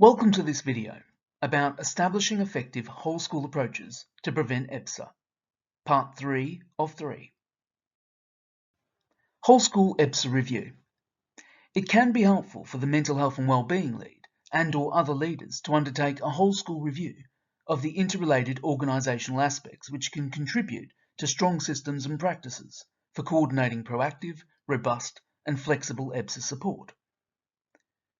Welcome to this video about establishing effective whole school approaches to prevent EBSA, part 3 of 3. Whole school EBSA review. It can be helpful for the mental health and well-being lead and/or other leaders to undertake a whole school review of the interrelated organisational aspects which can contribute to strong systems and practices for coordinating proactive, robust and flexible EBSA support.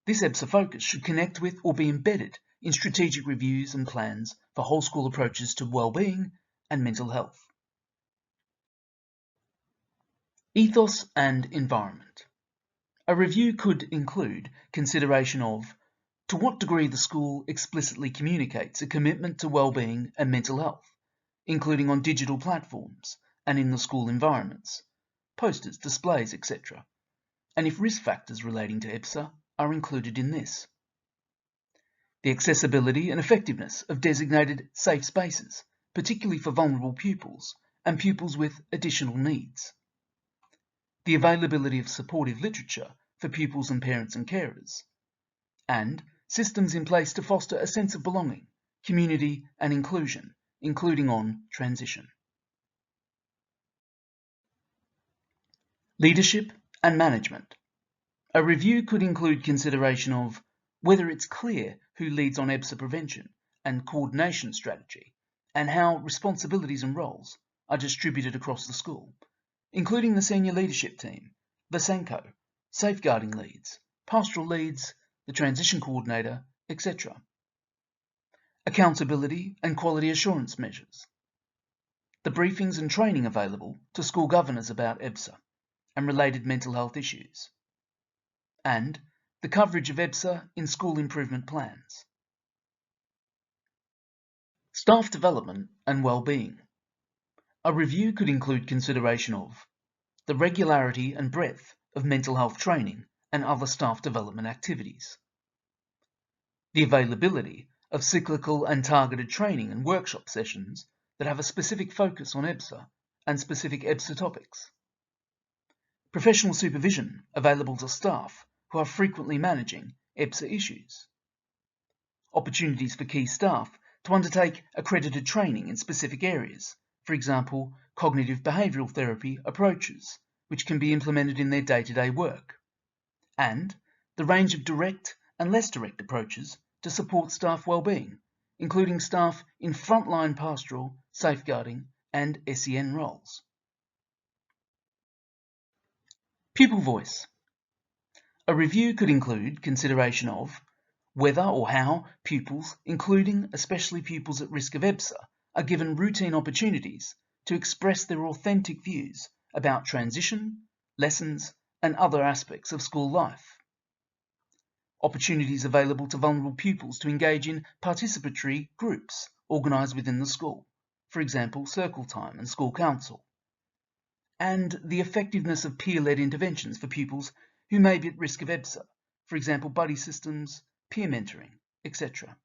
This EBSA focus should connect with or be embedded in strategic reviews and plans for whole school approaches to well-being and mental health. Ethos and environment. A review could include consideration of to what degree the school explicitly communicates a commitment to well-being and mental health, including on digital platforms and in the school environments, posters, displays, etc., and if risk factors relating to EBSA are included in this. The accessibility and effectiveness of designated safe spaces, particularly for vulnerable pupils and pupils with additional needs. The availability of supportive literature for pupils and parents and carers. And systems in place to foster a sense of belonging, community and inclusion, including on transition. Leadership and management. A review could include consideration of whether it's clear who leads on EBSA prevention and coordination strategy, and how responsibilities and roles are distributed across the school, including the senior leadership team, the SENCO, safeguarding leads, pastoral leads, the transition coordinator, etc. Accountability and quality assurance measures. The briefings and training available to school governors about EBSA and related mental health issues. And the coverage of EBSA in school improvement plans. Staff development and well-being. A review could include consideration of the regularity and breadth of mental health training and other staff development activities, the availability of cyclical and targeted training and workshop sessions that have a specific focus on EBSA and specific EBSA topics, professional supervision available to staff who are frequently managing EBSA issues, opportunities for key staff to undertake accredited training in specific areas, for example, cognitive behavioural therapy approaches, which can be implemented in their day-to-day work, and the range of direct and less direct approaches to support staff well-being, including staff in frontline pastoral, safeguarding and SEN roles. Pupil voice. A review could include consideration of whether or how pupils, including especially pupils at risk of EBSA, are given routine opportunities to express their authentic views about transition, lessons, and other aspects of school life. Opportunities available to vulnerable pupils to engage in participatory groups organised within the school, for example, circle time and school council. And the effectiveness of peer-led interventions for pupils who may be at risk of EBSA, for example, buddy systems, peer mentoring, etc.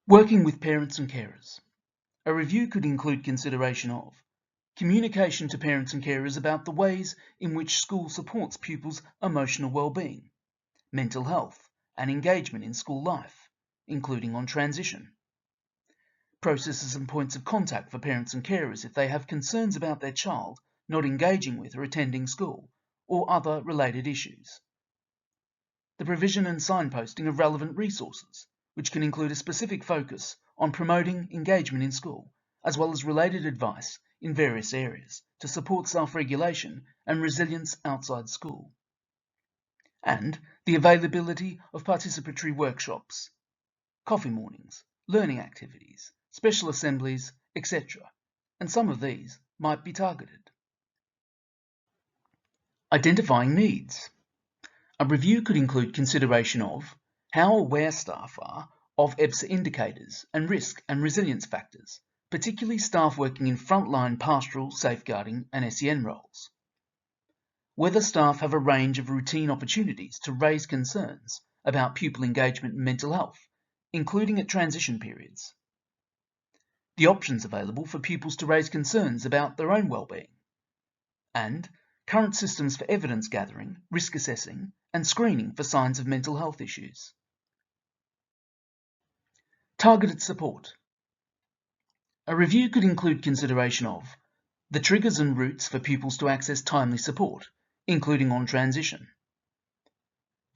Working with parents and carers. A review could include consideration of communication to parents and carers about the ways in which school supports pupils' emotional well-being, mental health, and engagement in school life, including on transition. Processes and points of contact for parents and carers if they have concerns about their child not engaging with or attending school, or other related issues. The provision and signposting of relevant resources, which can include a specific focus on promoting engagement in school, as well as related advice in various areas to support self-regulation and resilience outside school. And the availability of participatory workshops, coffee mornings, learning activities, special assemblies, etc. And some of these might be targeted. Identifying needs. A review could include consideration of how aware staff are of EBSA indicators and risk and resilience factors, particularly staff working in frontline pastoral, safeguarding and SEN roles. Whether staff have a range of routine opportunities to raise concerns about pupil engagement and mental health, including at transition periods. The options available for pupils to raise concerns about their own well-being. And current systems for evidence gathering, risk assessing and screening for signs of mental health issues. Targeted support. A review could include consideration of the triggers and routes for pupils to access timely support, including on transition,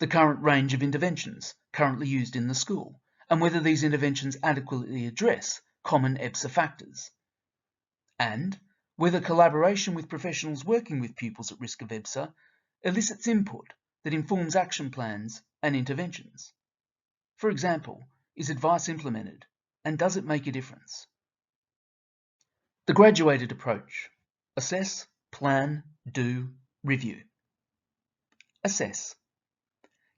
the current range of interventions currently used in the school, and whether these interventions adequately address common EBSA factors, and whether collaboration with professionals working with pupils at risk of EBSA elicits input that informs action plans and interventions. For example, is advice implemented, and does it make a difference? The graduated approach: assess, plan, do, review. Assess.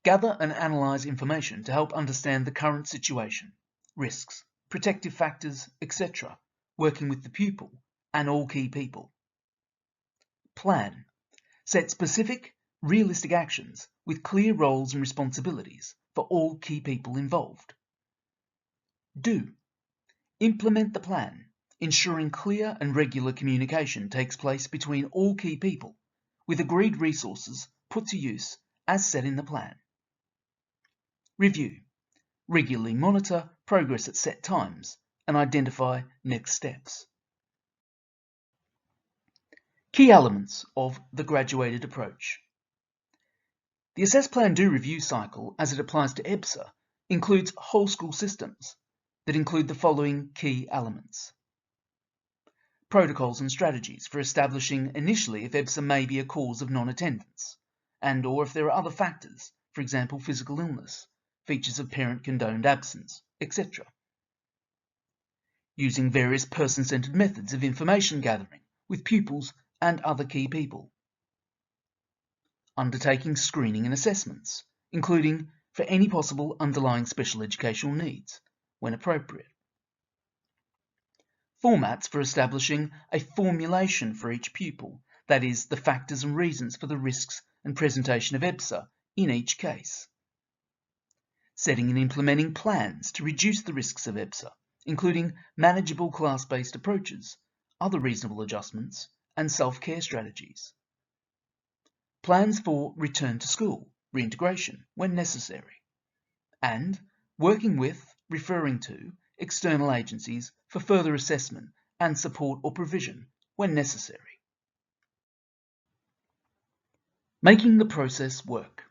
Gather and analyse information to help understand the current situation, risks, protective factors, etc., working with the pupil and all key people. Plan. Set specific, realistic actions with clear roles and responsibilities for all key people involved. Do. Implement the plan, ensuring clear and regular communication takes place between all key people, with agreed resources put to use as set in the plan. Review. Regularly monitor progress at set times and identify next steps. Key elements of the graduated approach. The Assess, Plan, Do, Review cycle, as it applies to EBSA, includes whole school systems that include the following key elements. Protocols and strategies for establishing initially if EBSA may be a cause of non-attendance, and or if there are other factors, for example physical illness, features of parent-condoned absence, etc. Using various person-centered methods of information gathering with pupils and other key people. Undertaking screening and assessments, including for any possible underlying special educational needs, when appropriate. Formats for establishing a formulation for each pupil, that is, the factors and reasons for the risks and presentation of EBSA in each case. Setting and implementing plans to reduce the risks of EBSA, including manageable class-based approaches, other reasonable adjustments, and self-care strategies. Plans for return to school, reintegration when necessary, and working with, referring to, external agencies for further assessment and support or provision when necessary. Making the process work.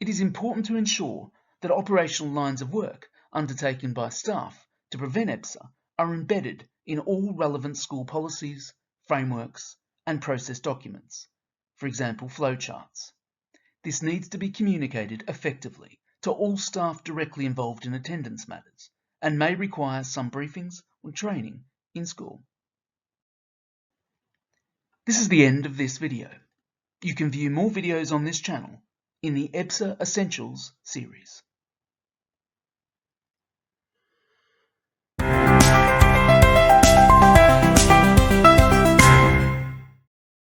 It is important to ensure that operational lines of work undertaken by staff to prevent EBSA are embedded in all relevant school policies, frameworks, and process documents, for example flowcharts. This needs to be communicated effectively to all staff directly involved in attendance matters and may require some briefings or training in school. This is the end of this video. You can view more videos on this channel in the EBSA Essentials series.